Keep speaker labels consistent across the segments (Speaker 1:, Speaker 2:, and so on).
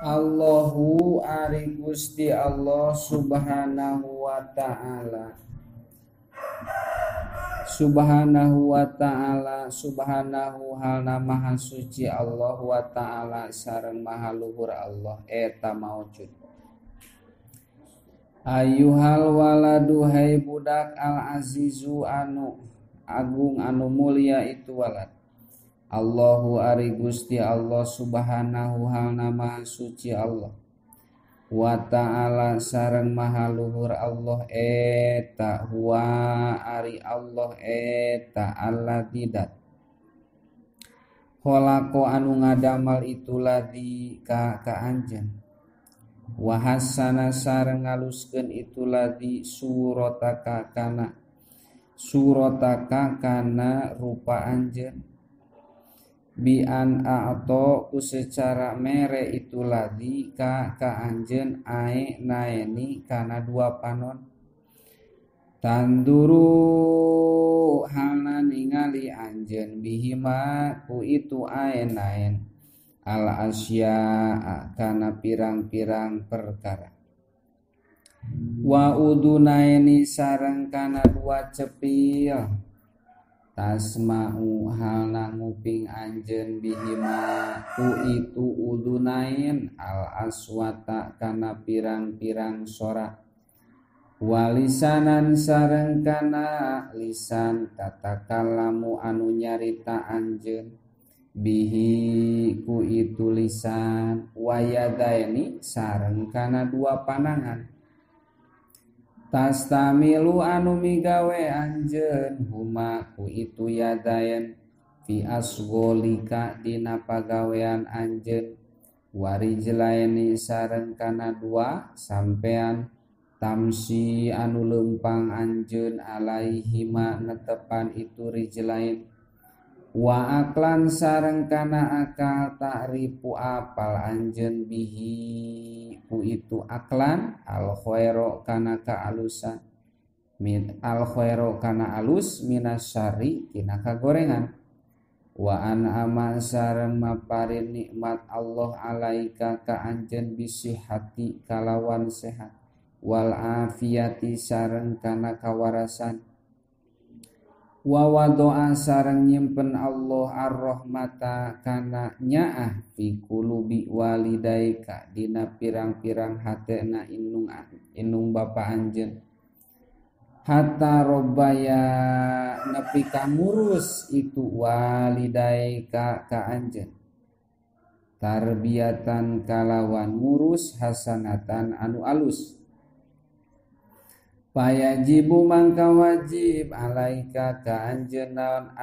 Speaker 1: Allahu ari Gusti Allah subhanahu wa ta'ala. Subhanahu wa ta'ala, subhanahu halna maha suci Allah wa ta'ala sareng maha luhur Allah eta maujud. Ayuhal waladu hai budak al azizu anu agung anu mulia itu walad. Allahu ari Gusti Allah subhanahu halna maha suci Allah wa ta'ala sareng maha luhur Allah eta huwa ari Allah eta alladzi dat khalaqo anu ngadamal itu ladi ka anjeun wa hasana sareng ngaluskeun itu ladi surataka kana rupa anjeun bi an a'to ku secara mere itu ladi ka anjeun ae naeni kana dua panon tanduru halna ningali anjeun bihima ku itu ae naen al asya kana pirang-pirang perkara wa udunaini sareng kana dua cepil tasma'u halna nguping anjeun bihima ku itu udunain al aswata kana pirang-pirang sora walisanan sareng kana lisan tatakallamu anu nyarita anjeun bihi ku itu lisan wayadaini sareng kana dua panangan tastamilu anu migawe anjeun huma ku itu yadayan fi asgolika dina pagawean anjeun warijlaini sareng kana dua sampean tamsi anu leumpang anjeun alaihima netepan itu rijlain wa aklan sareng kana akal ta'rifu apal anjeun bihi ku itu aklan al khairu kana kaalusan min al khairu kana alus minasyari tina kagorengan wa an ama sareng maparin nikmat Allah alaika ka anjeun bisihati kalawan sehat wal afiyati sareng kana kawarasan wa wadoa sareng nyimpen Allah ar-rahmata kana nyaah fi qulubi walidaika dina pirang-pirang hatena inung bapa anjeun hatta robbaya nepi ka ngurus itu walidaika ka anjeun tarbiyatan kalawan ngurus hasanatan anu alus payajibu mangka wajib alaika ka anjeun naon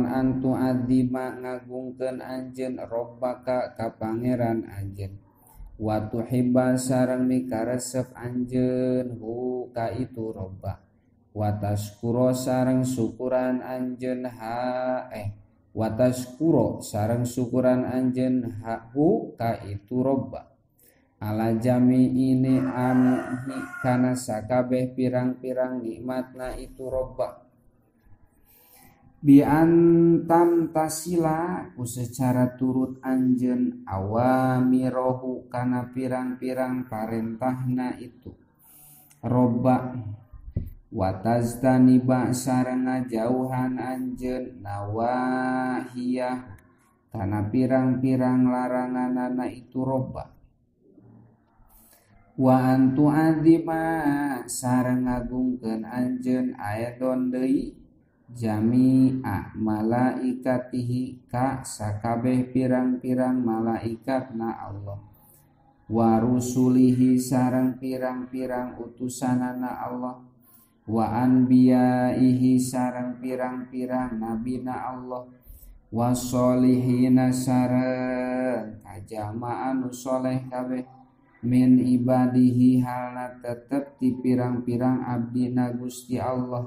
Speaker 1: antu azima ngagungkeun anjeun robbaka ka pangeran anjeun wa tuhibba sareng mikaresep anjeun hu ka itu robba wa tashkuro sareng syukuran anjeun wa tashkuro sareng syukuran anjeun hu ka itu robba ala jami ini amhi kana sakabeh pirang-pirang nikmatna itu robba bi antam tasila ku secara turut anjeun awamirohu kana pirang-pirang parentahna itu robba wataztaniba sareng ngajauhan anjeun nawahiyah kana pirang-pirang laranganana itu robba wa antu azima sareng ngagungkeun anjeun ayadon deui jami'a malaikatihi ka sakabeh pirang-pirang malaikatna Allah wa rusulihi sareng pirang-pirang utusanana Allah wa anbiyaihi sareng pirang-pirang nabina Allah wa sholihina sareng kajama anu soleh kabeh min ibadihi halna tetep ti pirang-pirang abdina Gusti Allah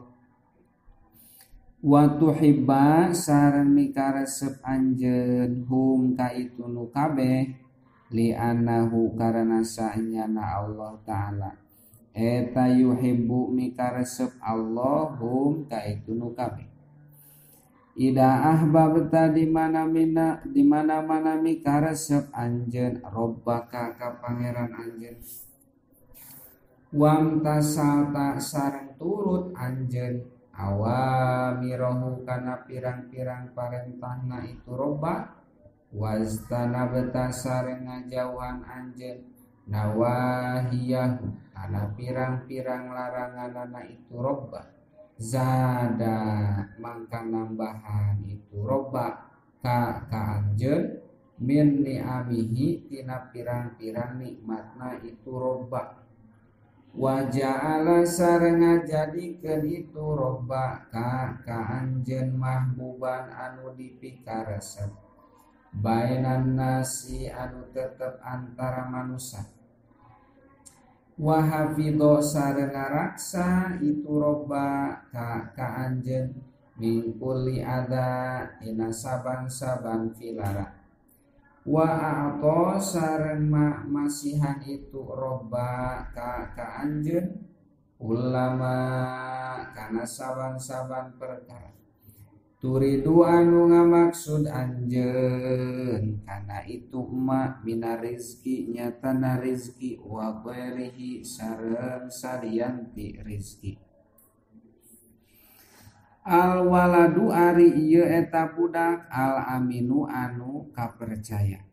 Speaker 1: wa tuhibba sareng mikaresep anjeun hum ka itu nu kabeh li annahu karana sa'nyana Allah taala eta yuhibbu mikaresep Allah hum ka itu nu kabeh Ida ahbabta di mana mika resep anjeun robbaka ka pangeran anjeun. Wam tasalta sareng turut anjeun awamirahu kana pirang-pirang parentahna itu robba. Wastanabta sareng ngajauhan anjeun nawahiyahu kana pirang-pirang laranganana itu robba. Zada mangka nambahan itu robba ka anjeun min ni'amihi tina pirang-pirang nikmatna itu robba. Wa ja'ala sareng ngajadikeun itu robba ka anjeun mahbuban anu dipikaresep bainan nasi anu tetep antara manusia. Wa hafidho sareng ngaraksa itu robba ka anjeun min kulli adza tina saban-saban filara. Wa a'to sareng masihan itu robba ka anjeun ulama kana saban-saban perkara. Turidu anu ngamaksud anjeun kana itu ma mina rizki nyatana rizki wa ghairihi sareng salianti rizki. Al waladu ari ieu eta budak al aminu anu kapercaya.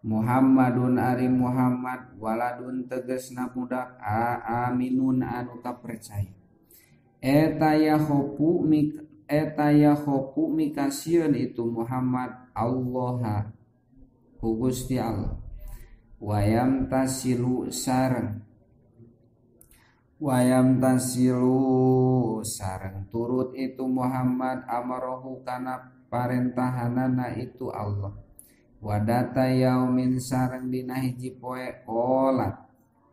Speaker 1: Muhammadun ari Muhammad waladun tegesna budak aminun anu kapercaya. Eta yahopu mikasieun itu Muhammad Allah ku Gusti Allah. Wayam tasilu sareng turut itu Muhammad amarahu kana parentahanana itu Allah. Wadata yaumin sareng dina hiji poe qolat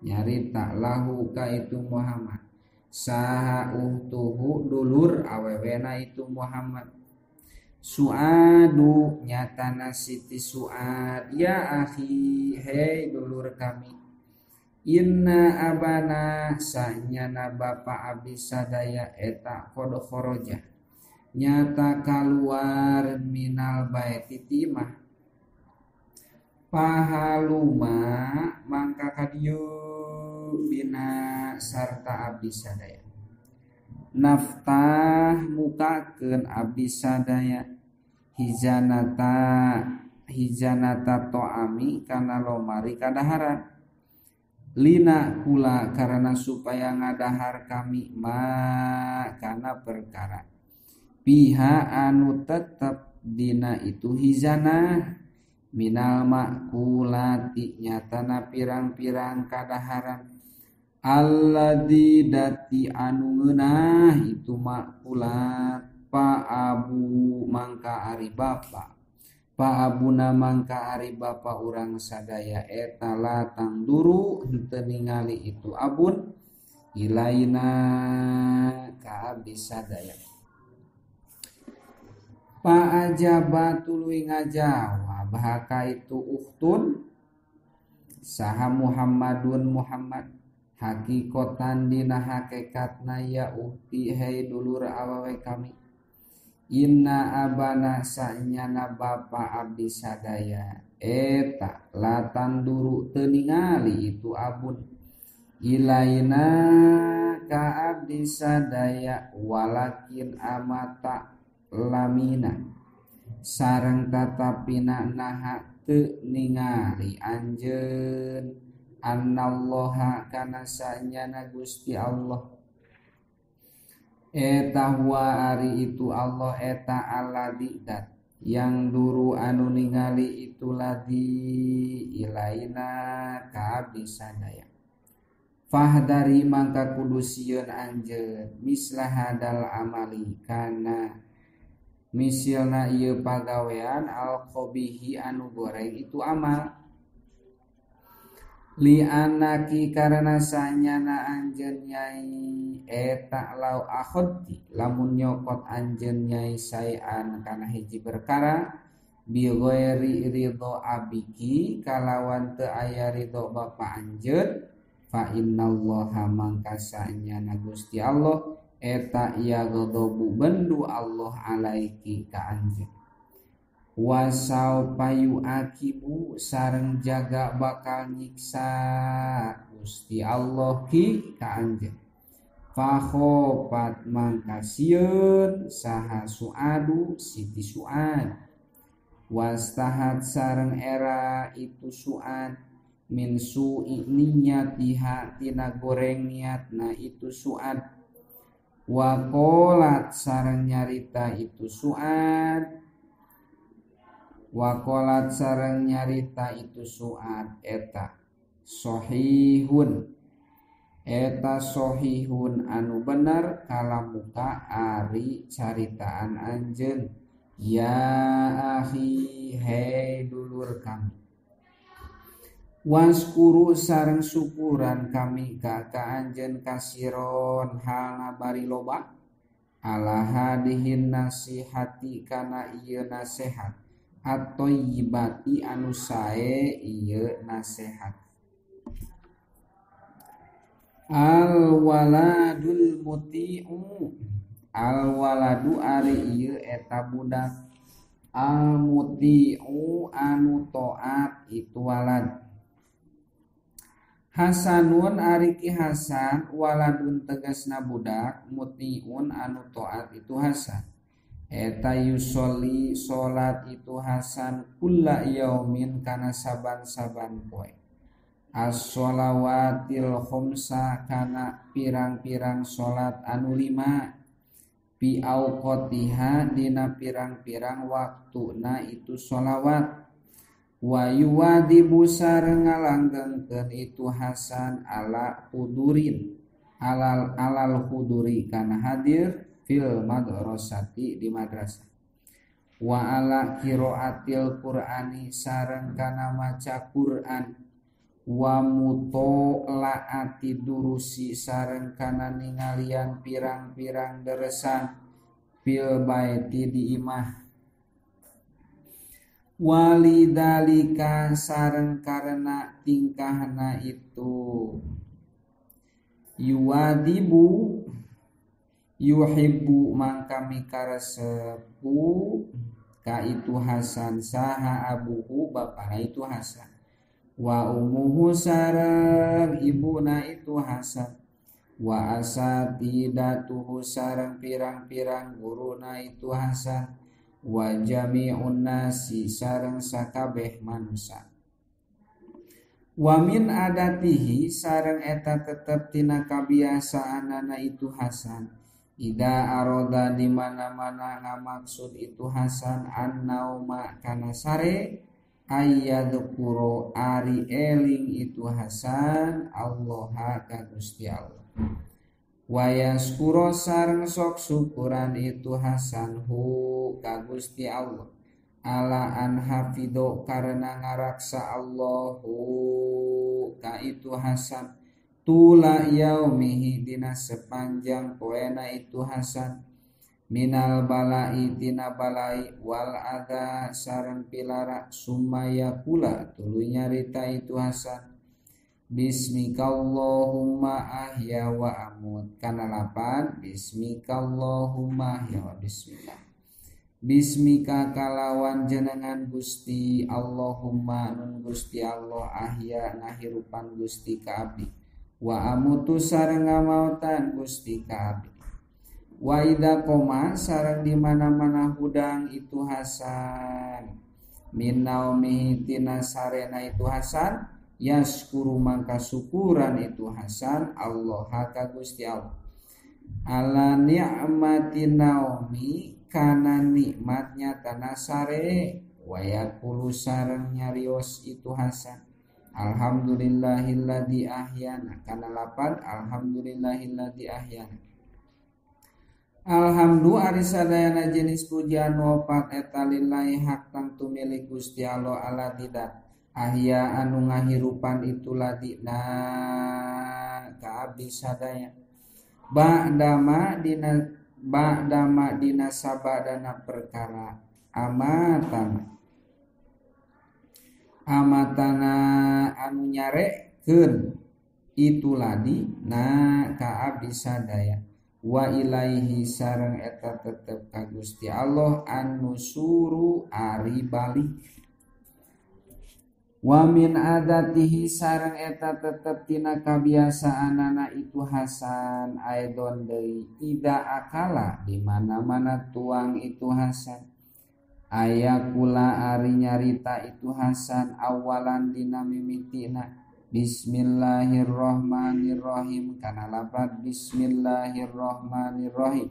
Speaker 1: nyarita lahu ka itu Muhammad saha uhtuhu dulur awewena itu Muhammad. Suadu nyatana Siti Suad ya akhi hei dulur kami. Inna abana sanyana bapa abdi sadaya eta qad kharaja nyata kaluar minal baiti timah pahaluma mangka kadieu bina sarta abdi sadaya. Naftah mukakeun abdi sadaya hizanata to'ami kana lomari kadaharan. Lina kula karena supaya ngadahar kami kana perkara piha anu tetep dina itu hizanah minal makulati nyatana pirang-pirang kadaharan alladzi dati anu ngeunah itu makulat pa abu mangka ari bapa pa abuna mangka ari bapa urang sadaya eta latang duru henteu ningali itu abun ilaina ka abdi sadaya. Pa ajaba tuluy ngajawab haka itu uhtun saha Muhammadun Muhammad hakikotan dina hakikatna ya uhti hei dulur awewe kami. Inna abana sanyana bapa abdi sadaya eta latan duru teu ningali itu abun ilaina ka abdi sadaya walakin amata lamina sareng tatapina naha teu ningali anjeun annallaha kana sanyana Gusti Allah. Eta huwa ari itu Allah eta alladzi dat yang duru anu ningali itu ladzi ilaina ka abdi sadaya. Fahdari mangka kudu sieun anjeun mislah hadal amali kana misilna ieu pagawean al qabihi anu goreng itu amal. Li anaki karena sanyana anjeun nyai eta lau akhoti lamun nyokot anjeun nyai sayan kana hiji perkara bi ghairi ridho abiki kalawan teu aya ridho bapa anjeun fa innallaha mangka sanyana Gusti Allah eta iya godobu bendu Allah alaiki ka anjeun wasau payu akibu sareng jaga bakal nyiksa Gusti Allah ki ka anjeun fakhopat mangkasieun saha suadu siti suad wastahat sareng era itu suad min su'i niyatiha tina goreng niatna itu suad wakolat sareng nyarita itu suad wakolat sareng nyarita itu suad eta sohihun anu bener kalamuka ari caritaan anjeun ya akhi hei dulur kami waskuru sareng syukuran kami ka anjeun kasiron halna bari loba ala hadihin nasihati kana ieu nasihat at-thayyibati anu sae ieu nasihat al-waladul muti'u al-waladu ari ieu eta budak al-muti'u anu taat itu walad Hasanun ari ki Hasan waladun tegasna budak muti'un anu taat itu Hasan eta yusolli salat itu Hasan kulla yaumin kana saban-saban poe as-sholawatil khomsa kana pirang-pirang salat anu 5 bi auqatiha dina pirang-pirang waktuna itu sholawat wa yuwadibu sareng ngalanggengkeun itu Hasan ala hudurin alal huduri kana hadir fil madrasati di madrasah wa ala qiraatil qur'ani sareng kana maca Qur'an wa mutolaati durusi sareng kana ningalian pirang-pirang deresan fil baiti di imah walidalika sareng karena tingkahna itu yuwadibu yuhibbu mangka mikaresepu ka itu Hasan saha abuhu bapana itu Hasan wa umuhu sareng ibuna itu Hasan wa asatidatuhu sareng pirang-pirang guruna itu Hasan wa jami'un nasi sareng sakabeh manusia wa min adatihi sareng eta tetep tina kabiasaanana itu Hasan ida aroda di mana-mana ngamaksud itu Hasan an-nauma kana sare ayyadukuro ari eling itu Hasan Allah ka Gusti Allah wa yaskuro sareng sok syukuran itu Hasan hu ka Gusti Allah ala an hafido karena ngaraksa Allahu ka itu Hasan tula yaumihi dina sepanjang poena itu Hasan minal balai tina balai wal adha sareng pilara sumaya kula tulu nyarita itu Hasan bismikallahumma ahya wa amut kana lapan bismikallahumma ahya wa bismillah bismika kalawan jenengan Gusti Allahumma nun Gusti Allah ahya ngahirupan Gusti ka abdi wa amutu sareng ngamautan Gusti ka abdi wa idza qoma sareng di mana-mana hudang itu Hasan min naumi tina sarena itu Hasan yaskuru mangka syukuran itu Hasan Allah ka Gusti Allah ala ni'matin naumi kana nikmatnya tanah sare wa yaqulu sareng nyarios itu Hasan alhamdulillahilladzi ahyana kana lapan alhamdulillahilladzi ahyana alhamdu ari sadayana jenis pujian wapat eta lillahi hak tangtu milik Gusti Allah ala tidak ahya anu ngahirupan itu ladina ka abdi sadaya ba'dama dina sabadana perkara amatana anu nyarekeun itu ladi na ka abdi sadaya wa ilaihi sareng eta tetep ka Gusti Allah an-nusuru ari balik. Wa min adatihi sareng eta tetep tina kabiasaanana itu Hasan aidon deui ida akala di mana-mana tuang itu Hasan aya kula ari nyarita itu Hasan awalan dina mimitina bismillahirrahmanirrahim kana lafaz bismillahirrahmanirrahim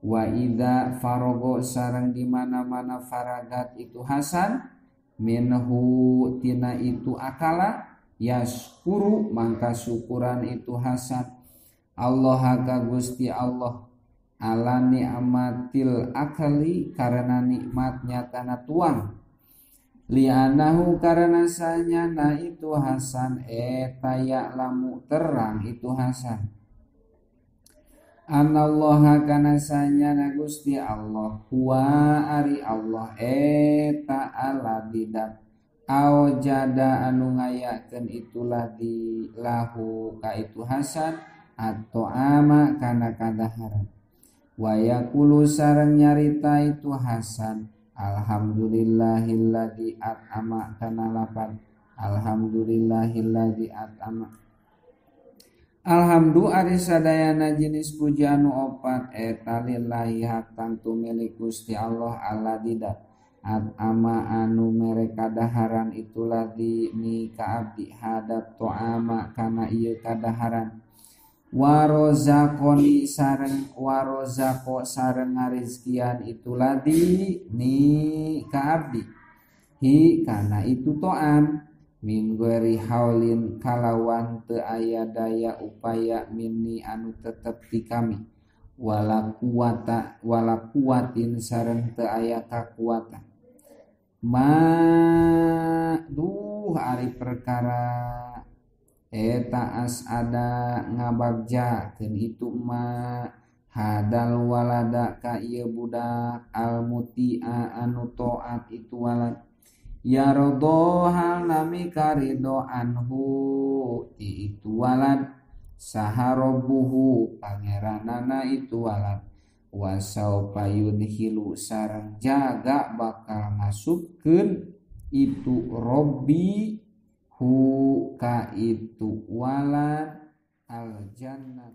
Speaker 1: wa idza farogo sareng di mana-mana faragat itu Hasan minhu tina itu akala yaskuru mangka syukuran itu Hasan Allah ka Gusti Allah ala ni'matil akali karena nikmatnya tanah tuang li'anahu karena sanyana itu Hasan eta ya'lamu terang itu Hasan anallaha kana sanyana Gusti Allah huwa ari Allah eta aladidat aujada anu ngayakeun itulah di lahu ka itu Hasan atau ama kana kadaharan wa yaqulu sareng nyarita itu Hasan alhamdulillahilladzi at'ama kana lapan alhamdulillahilladzi at'ama alhamdu ari sadayana jenis puji anu opat eta lillahi hatan tu milik Gusti Allah alladidat at'ama anu mere kadaharan itulah di ni ka abdi hadat to'ama kana ieu kadaharan warozakoni sareng warozako sareng ngarizkian itulah di ni ka abdi hi kana itu to'am min ghairi haulin kalawan teu aya daya upaya minni anu tetep di kami wala kuwatin sareng teu aya kakuatan duh ari perkara eta asada ngabagjakeun itu hadal walada ka ieu budak al muti'a anu taat itu walad ya rodho hal nami karido anhu itu walad saharobuhu pangeranana itu walad wasau payun hilu sarang jaga bakal masukkeun itu robbi hu ka itu walad al jannah